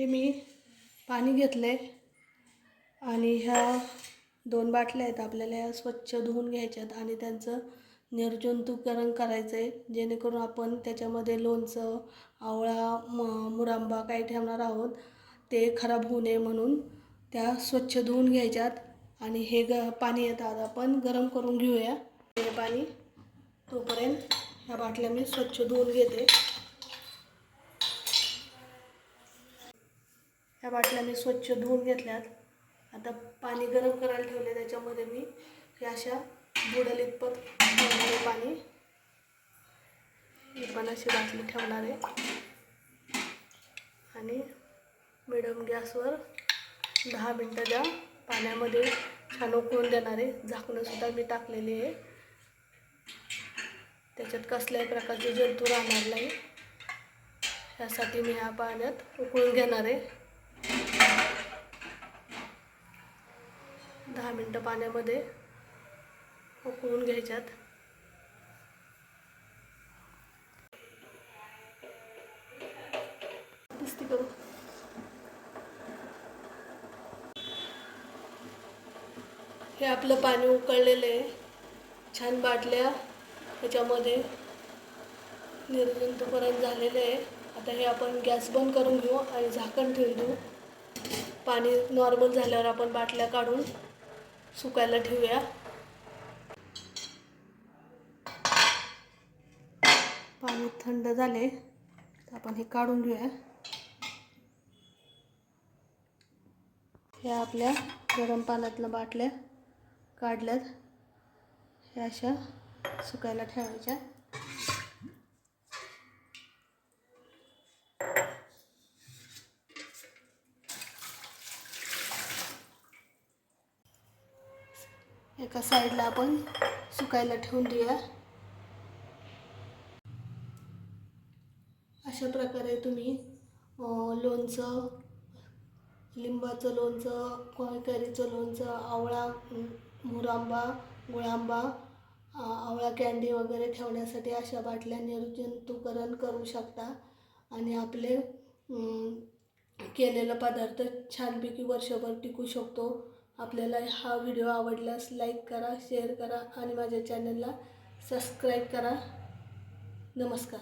हे मी पाणी घेतले आणि ह्या 2 बाटल्या आहेत, आपल्याला ह्या स्वच्छ धुवून घ्यायच्यात आणि त्यांचं निर्जंतुकीकरण करायचं आहे, जेणेकरून आपण त्याच्यामध्ये लोणचं, आवळा, मुरांबा काही ठेवणार आहोत, ते खराब होऊ नये म्हणून त्या स्वच्छ धुवून घ्यायच्यात. आणि हे पाणी येतात आपण गरम करून घेऊया. हे पाणी तोपर्यंत ह्या बाटल्या मी स्वच्छ धुवून घेते. ह्या बाटल्या मी स्वच्छ धुवून घेतल्यात. आता पाणी गरम करायला ठेवले, त्याच्यामध्ये मी हे अशा बुडेल इतपत ठेवणारे पाणी, ही पण अशी बाटली ठेवणार आहे आणि मिडियम गॅसवर 10 मिनटं त्या पाण्यामध्ये छान उकळून देणार आहे. झाकणंसुद्धा मी टाकलेली आहे, त्याच्यात कसल्याही प्रकारचे जंतू राहणार नाही यासाठी मी ह्या पाण्यात उकळून घेणार आहे. 10 मिनटं पाण्यामध्ये उकळून घ्यायच्यात. हे आपलं पाणी उकळलेलं आहे, छान बाटल्या ह्याच्यामध्ये निर्जंतुकीकरण झालेलं आहे. आता हे आपण गॅस बंद करून घेऊ आणि झाकण ठेवून देऊ. पाणी नॉर्मल झाल्यावर आपण बाटल्या काढून सुकायला ठेवूया. पाणी थंड झाले तर आपण हे काढून घेऊया. ह्या आपल्या गरम पाण्यातल्या बाटल्या काढल्यात, ह्या अशा सुकायला ठेवायच्या. एका साईडला आपण सुकायला ठेवून देऊया. अशा प्रकारे तुम्ही लोणचं, लिंबाचं लोणचं, कैरीचं लोणचं, आवळा, मुरांबा, गुळांबा, आवळा कँडी वगैरे ठेवण्यासाठी अशा बाटल्या निर्जंतुकीकरण करू शकता आणि आपले केलेला पदार्थ छानपैकी वर्षभर टिकू शकतो. आपल्याला हा व्हिडिओ आवडल्यास लाईक करा, शेअर करा आणि माझ्या चॅनलला सबस्क्राईब करा. नमस्कार.